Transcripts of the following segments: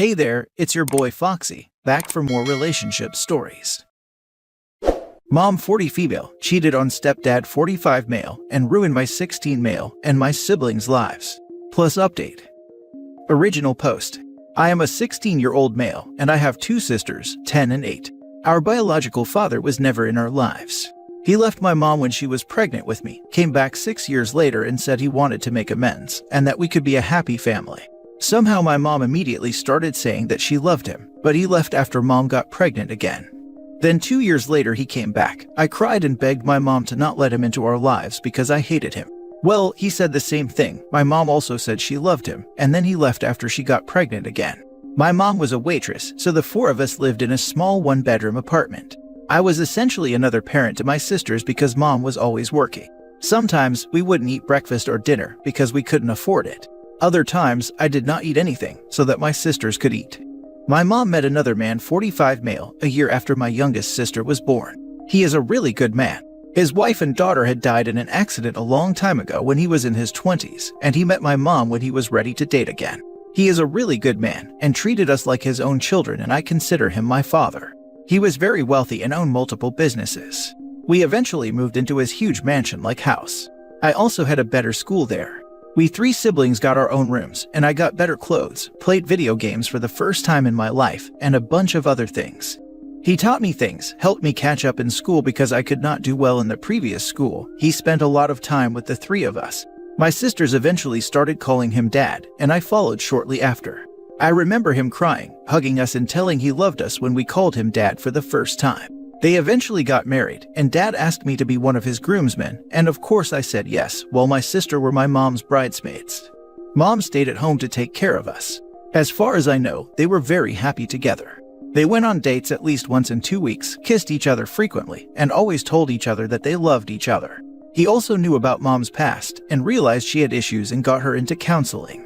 Hey there, it's your boy Foxy, back for more relationship stories. Mom 40 female, cheated on stepdad 45 male, and ruined my 16 male and my siblings' lives. Plus update. Original post. I am a 16-year-old male, and I have two sisters, 10 and 8. Our biological father was never in our lives. He left my mom when she was pregnant with me, came back 6 years later and said he wanted to make amends, and that we could be a happy family. Somehow my mom immediately started saying that she loved him, but he left after mom got pregnant again. Then 2 years later he came back. I cried and begged my mom to not let him into our lives because I hated him. Well, he said the same thing. My mom also said she loved him, and then he left after she got pregnant again. My mom was a waitress, so the four of us lived in a small one-bedroom apartment. I was essentially another parent to my sisters because mom was always working. Sometimes we wouldn't eat breakfast or dinner because we couldn't afford it. Other times I did not eat anything so that my sisters could eat. My mom met another man, 45 male, a year after my youngest sister was born. He is a really good man. His wife and daughter had died in an accident a long time ago when he was in his 20s, and he met my mom when he was ready to date again. He is a really good man and treated us like his own children, and I consider him my father. He was very wealthy and owned multiple businesses. We eventually moved into his huge mansion-like house. I also had a better school there. We three siblings got our own rooms, and I got better clothes, played video games for the first time in my life, and a bunch of other things. He taught me things, helped me catch up in school because I could not do well in the previous school. He spent a lot of time with the three of us. My sisters eventually started calling him Dad, and I followed shortly after. I remember him crying, hugging us and telling he loved us when we called him Dad for the first time. They eventually got married, and Dad asked me to be one of his groomsmen, and of course I said yes, while my sister were my mom's bridesmaids. Mom stayed at home to take care of us. As far as I know, they were very happy together. They went on dates at least once in 2 weeks, kissed each other frequently, and always told each other that they loved each other. He also knew about mom's past and realized she had issues and got her into counseling.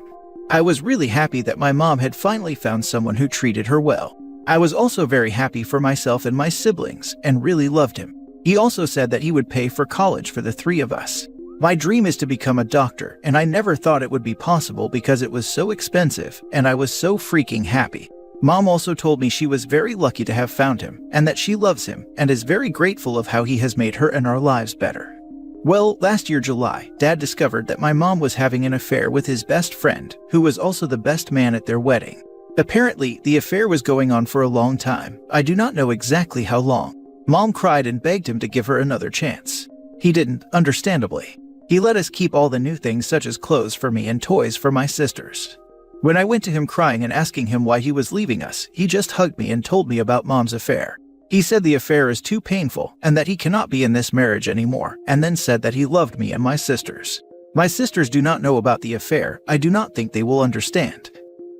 I was really happy that my mom had finally found someone who treated her well. I was also very happy for myself and my siblings and really loved him. He also said that he would pay for college for the three of us. My dream is to become a doctor, and I never thought it would be possible because it was so expensive, and I was so freaking happy. Mom also told me she was very lucky to have found him and that she loves him and is very grateful of how he has made her and our lives better. Well, last year July, Dad discovered that my mom was having an affair with his best friend, who was also the best man at their wedding. Apparently, the affair was going on for a long time. I do not know exactly how long. Mom cried and begged him to give her another chance. He didn't, understandably. He let us keep all the new things such as clothes for me and toys for my sisters. When I went to him crying and asking him why he was leaving us, he just hugged me and told me about mom's affair. He said the affair is too painful and that he cannot be in this marriage anymore, and then said that he loved me and my sisters. My sisters do not know about the affair. I do not think they will understand.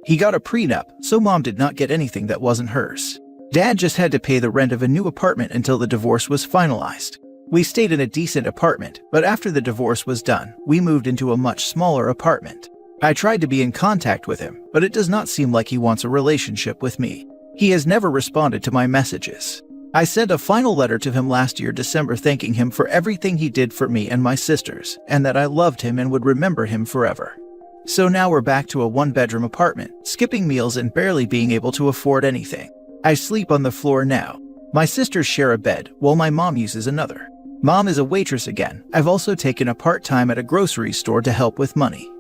He got a prenup, so mom did not get anything that wasn't hers. Dad just had to pay the rent of a new apartment until the divorce was finalized. We stayed in a decent apartment, but after the divorce was done, we moved into a much smaller apartment. I tried to be in contact with him, but it does not seem like he wants a relationship with me. He has never responded to my messages. I sent a final letter to him last year December thanking him for everything he did for me and my sisters, and that I loved him and would remember him forever. So now we're back to a one-bedroom apartment, skipping meals and barely being able to afford anything. I sleep on the floor now. My sisters share a bed, while my mom uses another. Mom is a waitress again. I've also taken a part-time at a grocery store to help with money.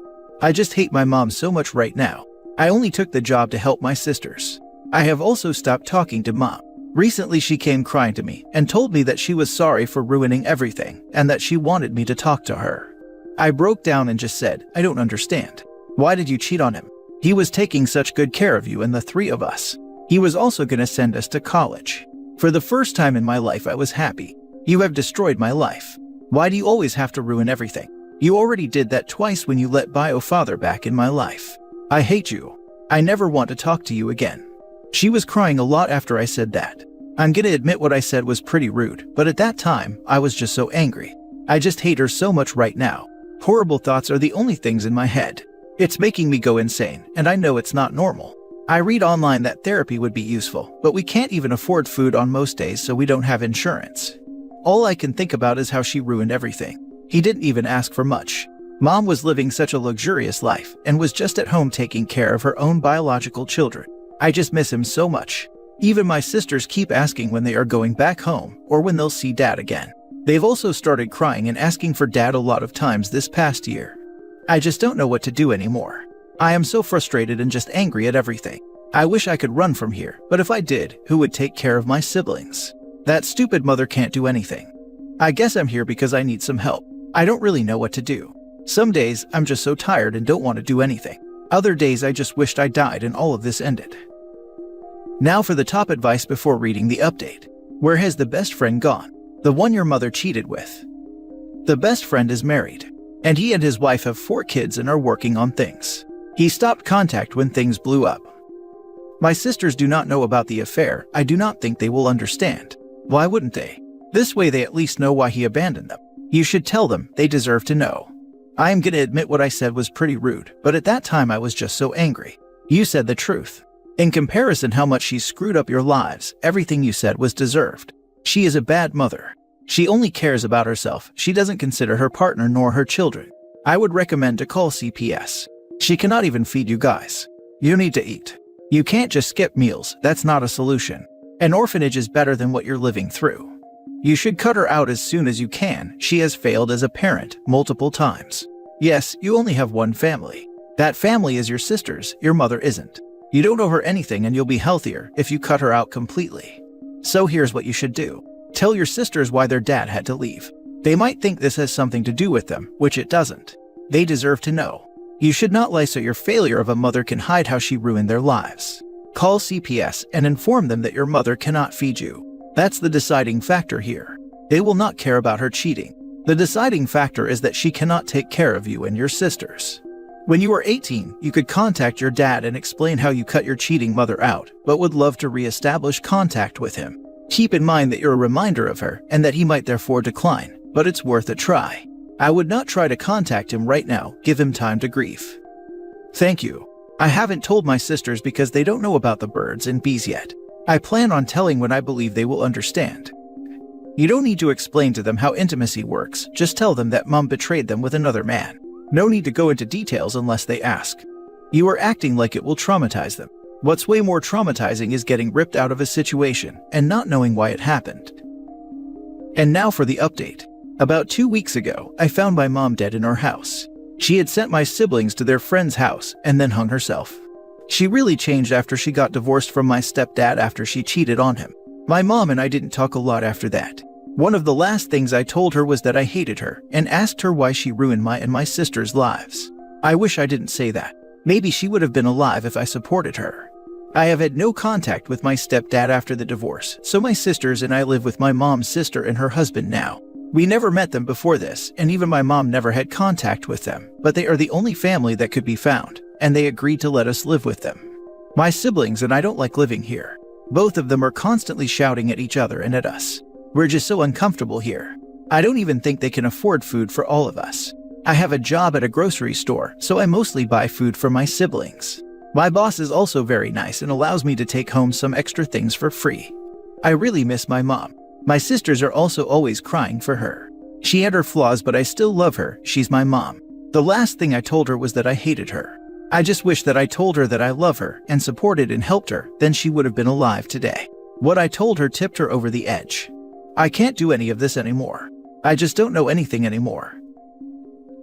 I just hate my mom so much right now. I only took the job to help my sisters. I have also stopped talking to mom. Recently she came crying to me and told me that she was sorry for ruining everything and that she wanted me to talk to her. I broke down and just said, I don't understand. Why did you cheat on him? He was taking such good care of you and the three of us. He was also going to send us to college. For the first time in my life I was happy. You have destroyed my life. Why do you always have to ruin everything? You already did that twice when you let bio father back in my life. I hate you. I never want to talk to you again. She was crying a lot after I said that. I'm gonna admit what I said was pretty rude, but at that time, I was just so angry. I just hate her so much right now. Horrible thoughts are the only things in my head. It's making me go insane, and I know it's not normal. I read online that therapy would be useful, but we can't even afford food on most days so we don't have insurance. All I can think about is how she ruined everything. He didn't even ask for much. Mom was living such a luxurious life and was just at home taking care of her own biological children. I just miss him so much. Even my sisters keep asking when they are going back home or when they'll see Dad again. They've also started crying and asking for Dad a lot of times this past year. I just don't know what to do anymore. I am so frustrated and just angry at everything. I wish I could run from here, but if I did, who would take care of my siblings? That stupid mother can't do anything. I guess I'm here because I need some help. I don't really know what to do. Some days, I'm just so tired and don't want to do anything. Other days, I just wished I died and all of this ended. Now for the top advice before reading the update. Where has the best friend gone? The one your mother cheated with. The best friend is married, and he and his wife have 4 kids and are working on things. He stopped contact when things blew up. My sisters do not know about the affair. I do not think they will understand. Why wouldn't they? This way they at least know why he abandoned them. You should tell them, they deserve to know. I am gonna admit what I said was pretty rude, but at that time I was just so angry. You said the truth. In comparison how much she screwed up your lives, everything you said was deserved. She is a bad mother. She only cares about herself. She doesn't consider her partner nor her children. I would recommend to call CPS. She cannot even feed you guys. You need to eat. You can't just skip meals. That's not a solution. An orphanage is better than what you're living through. You should cut her out as soon as you can. She has failed as a parent multiple times. Yes, you only have one family. That family is your sisters. Your mother isn't. You don't owe her anything and you'll be healthier if you cut her out completely. So here's what you should do. Tell your sisters why their dad had to leave. They might think this has something to do with them, which it doesn't. They deserve to know. You should not lie so your failure of a mother can hide how she ruined their lives. Call CPS and inform them that your mother cannot feed you. That's the deciding factor here. They will not care about her cheating. The deciding factor is that she cannot take care of you and your sisters. When you are 18, you could contact your dad and explain how you cut your cheating mother out, but would love to re-establish contact with him. Keep in mind that you're a reminder of her and that he might therefore decline, but it's worth a try. I would not try to contact him right now. Give him time to grieve. Thank you. I haven't told my sisters because they don't know about the birds and bees yet. I plan on telling when I believe they will understand. You don't need to explain to them how intimacy works. Just tell them that mom betrayed them with another man. No need to go into details unless they ask. You are acting like it will traumatize them. What's way more traumatizing is getting ripped out of a situation and not knowing why it happened. And now for the update. About 2 weeks ago, I found my mom dead in our house. She had sent my siblings to their friend's house and then hung herself. She really changed after she got divorced from my stepdad after she cheated on him. My mom and I didn't talk a lot after that. One of the last things I told her was that I hated her and asked her why she ruined my and my sister's lives. I wish I didn't say that. Maybe she would have been alive if I supported her. I have had no contact with my stepdad after the divorce, so my sisters and I live with my mom's sister and her husband now. We never met them before this, and even my mom never had contact with them, but they are the only family that could be found, and they agreed to let us live with them. My siblings and I don't like living here. Both of them are constantly shouting at each other and at us. We're just so uncomfortable here. I don't even think they can afford food for all of us. I have a job at a grocery store, so I mostly buy food for my siblings. My boss is also very nice and allows me to take home some extra things for free. I really miss my mom. My sisters are also always crying for her. She had her flaws, but I still love her. She's my mom. The last thing I told her was that I hated her. I just wish that I told her that I love her and supported and helped her, then she would have been alive today. What I told her tipped her over the edge. I can't do any of this anymore. I just don't know anything anymore.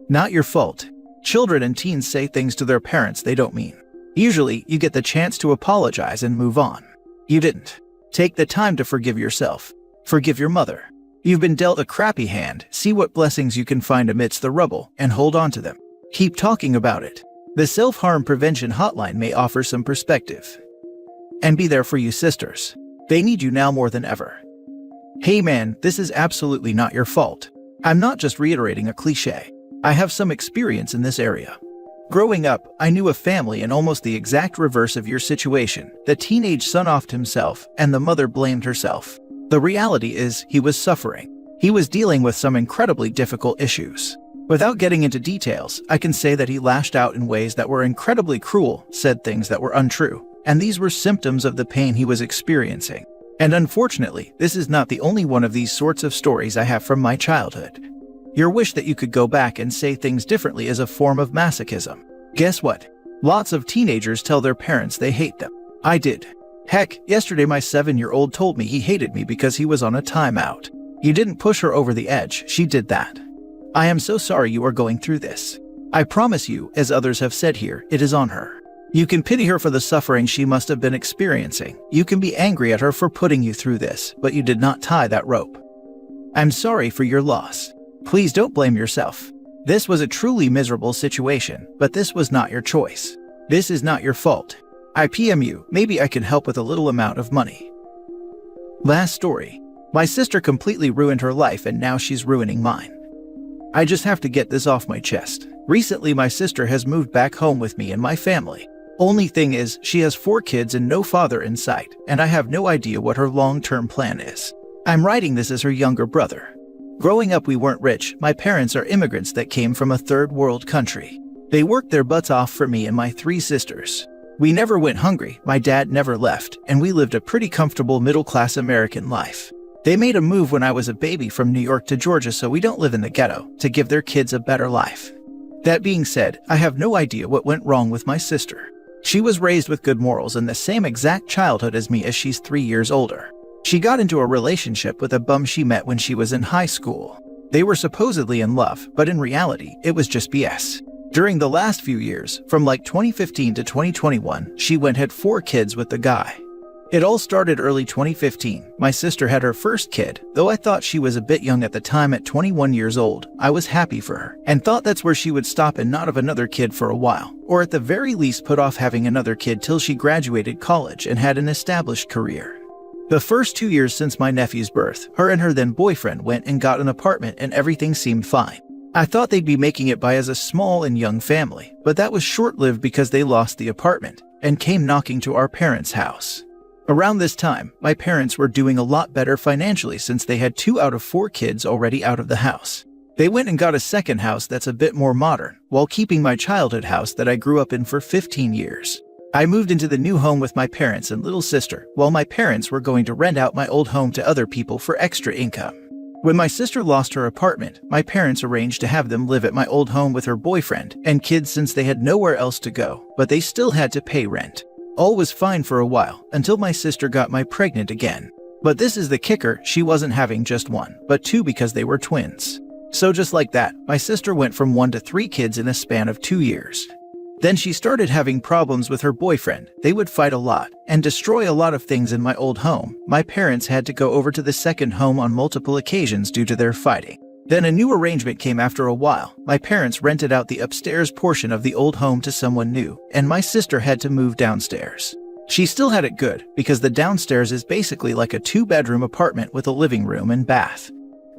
Not your fault. Children and teens say things to their parents they don't mean. Usually, you get the chance to apologize and move on. You didn't. Take the time to forgive yourself. Forgive your mother. You've been dealt a crappy hand. See what blessings you can find amidst the rubble and hold on to them. Keep talking about it. The self-harm prevention hotline may offer some perspective. And be there for you sisters. They need you now more than ever. Hey man, this is absolutely not your fault. I'm not just reiterating a cliche. I have some experience in this area. Growing up, I knew a family in almost the exact reverse of your situation. The teenage son offed himself, and the mother blamed herself. The reality is, he was suffering. He was dealing with some incredibly difficult issues. Without getting into details, I can say that he lashed out in ways that were incredibly cruel, said things that were untrue, and these were symptoms of the pain he was experiencing. And unfortunately, this is not the only one of these sorts of stories I have from my childhood. Your wish that you could go back and say things differently is a form of masochism. Guess what? Lots of teenagers tell their parents they hate them. I did. Heck, yesterday my 7-year-old told me he hated me because he was on a timeout. You didn't push her over the edge, she did that. I am so sorry you are going through this. I promise you, as others have said here, it is on her. You can pity her for the suffering she must have been experiencing. You can be angry at her for putting you through this, but you did not tie that rope. I'm sorry for your loss. Please don't blame yourself. This was a truly miserable situation, but this was not your choice. This is not your fault. I PM you, maybe I can help with a little amount of money. Last story. My sister completely ruined her life and now she's ruining mine. I just have to get this off my chest. Recently my sister has moved back home with me and my family. Only thing is, she has 4 kids and no father in sight, and I have no idea what her long-term plan is. I'm writing this as her younger brother. Growing up we weren't rich. My parents are immigrants that came from a third world country. They worked their butts off for me and my 3 sisters. We never went hungry, my dad never left, and we lived a pretty comfortable middle-class American life. They made a move when I was a baby from New York to Georgia so we don't live in the ghetto, to give their kids a better life. That being said, I have no idea what went wrong with my sister. She was raised with good morals and the same exact childhood as me as she's 3 years older. She got into a relationship with a bum she met when she was in high school. They were supposedly in love, but in reality, it was just BS. During the last few years, from like 2015 to 2021, she had 4 kids with the guy. It all started early 2015. My sister had her first kid. Though I thought she was a bit young at the time at 21 years old, I was happy for her and thought that's where she would stop and not have another kid for a while, or at the very least put off having another kid till she graduated college and had an established career. The first 2 years since my nephew's birth, her and her then boyfriend went and got an apartment and everything seemed fine. I thought they'd be making it by as a small and young family, but that was short-lived because they lost the apartment and came knocking to our parents' house. Around this time, my parents were doing a lot better financially since they had 2 out of 4 kids already out of the house. They went and got a second house that's a bit more modern, while keeping my childhood house that I grew up in for 15 years. I moved into the new home with my parents and little sister, while my parents were going to rent out my old home to other people for extra income. When my sister lost her apartment, my parents arranged to have them live at my old home with her boyfriend and kids since they had nowhere else to go, but they still had to pay rent. All was fine for a while, until my sister got pregnant again. But this is the kicker, she wasn't having just 1, but 2 because they were twins. So just like that, my sister went from 1 to 3 kids in a span of 2 years. Then she started having problems with her boyfriend. They would fight a lot and destroy a lot of things in my old home. My parents had to go over to the second home on multiple occasions due to their fighting. Then a new arrangement came after a while. My parents rented out the upstairs portion of the old home to someone new, and my sister had to move downstairs. She still had it good, because the downstairs is basically like a 2-bedroom apartment with a living room and bath.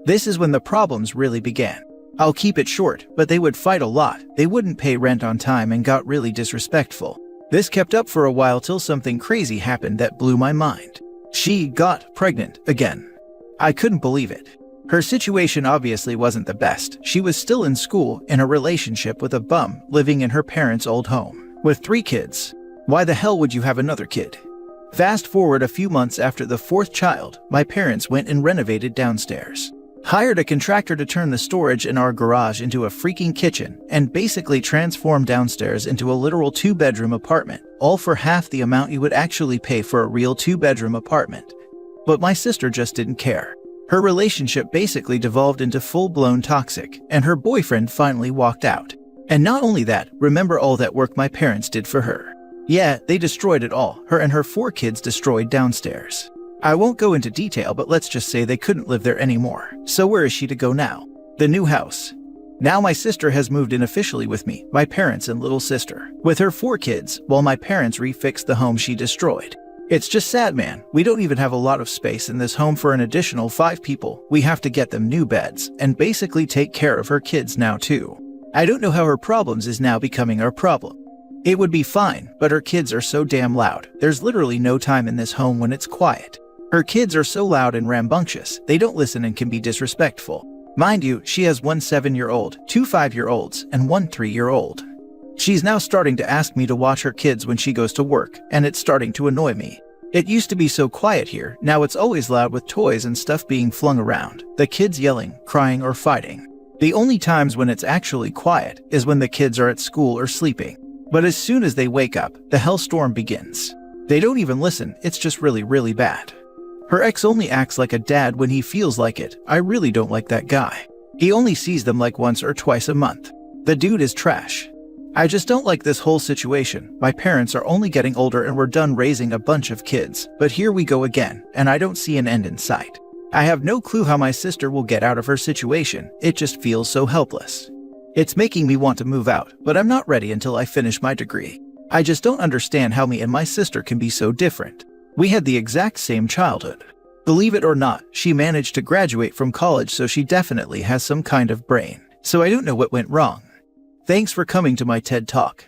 This is when the problems really began. I'll keep it short, but they would fight a lot. They wouldn't pay rent on time and got really disrespectful. This kept up for a while till something crazy happened that blew my mind. She got pregnant again. I couldn't believe it. Her situation obviously wasn't the best. She was still in school, in a relationship with a bum, living in her parents' old home, with 3 kids. Why the hell would you have another kid? Fast forward a few months after the 4th child, my parents went and renovated downstairs. Hired a contractor to turn the storage in our garage into a freaking kitchen, and basically transformed downstairs into a literal 2-bedroom apartment, all for half the amount you would actually pay for a real 2-bedroom apartment. But my sister just didn't care. Her relationship basically devolved into full-blown toxic, and her boyfriend finally walked out. And not only that, remember all that work my parents did for her. Yeah, they destroyed it all, her and her 4 kids destroyed downstairs. I won't go into detail, but let's just say they couldn't live there anymore. So where is she to go now? The new house. Now my sister has moved in officially with me, my parents and little sister, with her 4 kids, while my parents refixed the home she destroyed. It's just sad, man. We don't even have a lot of space in this home for an additional 5 people. We have to get them new beds, and basically take care of her kids now too. I don't know how her problems is now becoming our problem. It would be fine, but her kids are so damn loud. There's literally no time in this home when it's quiet. Her kids are so loud and rambunctious, they don't listen and can be disrespectful. Mind you, she has 1 7-year-old, 2 5-year-olds, and 1 3-year-old. She's now starting to ask me to watch her kids when she goes to work, and it's starting to annoy me. It used to be so quiet here, now it's always loud with toys and stuff being flung around, the kids yelling, crying, or fighting. The only times when it's actually quiet is when the kids are at school or sleeping. But as soon as they wake up, the hellstorm begins. They don't even listen, it's just really, really bad. Her ex only acts like a dad when he feels like it. I really don't like that guy. He only sees them like once or twice a month. The dude is trash. I just don't like this whole situation. My parents are only getting older and we're done raising a bunch of kids. But here we go again, and I don't see an end in sight. I have no clue how my sister will get out of her situation. It just feels so helpless. It's making me want to move out, but I'm not ready until I finish my degree. I just don't understand how me and my sister can be so different. We had the exact same childhood. Believe it or not, she managed to graduate from college, so she definitely has some kind of brain. So I don't know what went wrong. Thanks for coming to my TED Talk.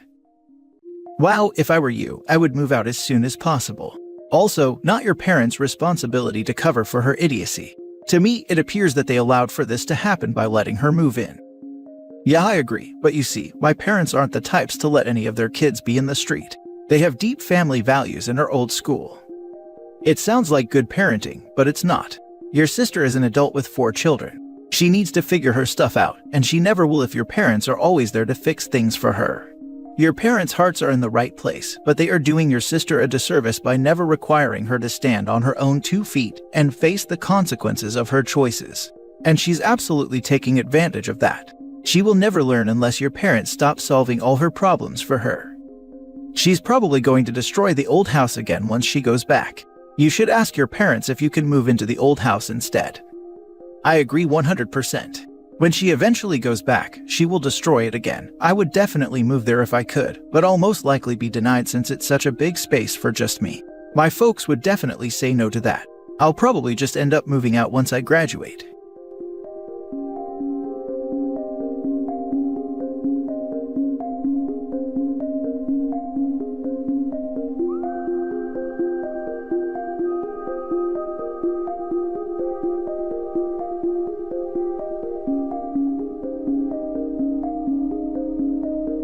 Wow, if I were you, I would move out as soon as possible. Also, not your parents' responsibility to cover for her idiocy. To me, it appears that they allowed for this to happen by letting her move in. Yeah, I agree, but you see, my parents aren't the types to let any of their kids be in the street. They have deep family values and are old school. It sounds like good parenting, but it's not. Your sister is an adult with 4 children. She needs to figure her stuff out, and she never will if your parents are always there to fix things for her. Your parents' hearts are in the right place, but they are doing your sister a disservice by never requiring her to stand on her own 2 feet and face the consequences of her choices. And she's absolutely taking advantage of that. She will never learn unless your parents stop solving all her problems for her. She's probably going to destroy the old house again once she goes back. You should ask your parents if you can move into the old house instead. I agree 100%. When she eventually goes back, she will destroy it again. I would definitely move there if I could, but I'll most likely be denied since it's such a big space for just me. My folks would definitely say no to that. I'll probably just end up moving out once I graduate.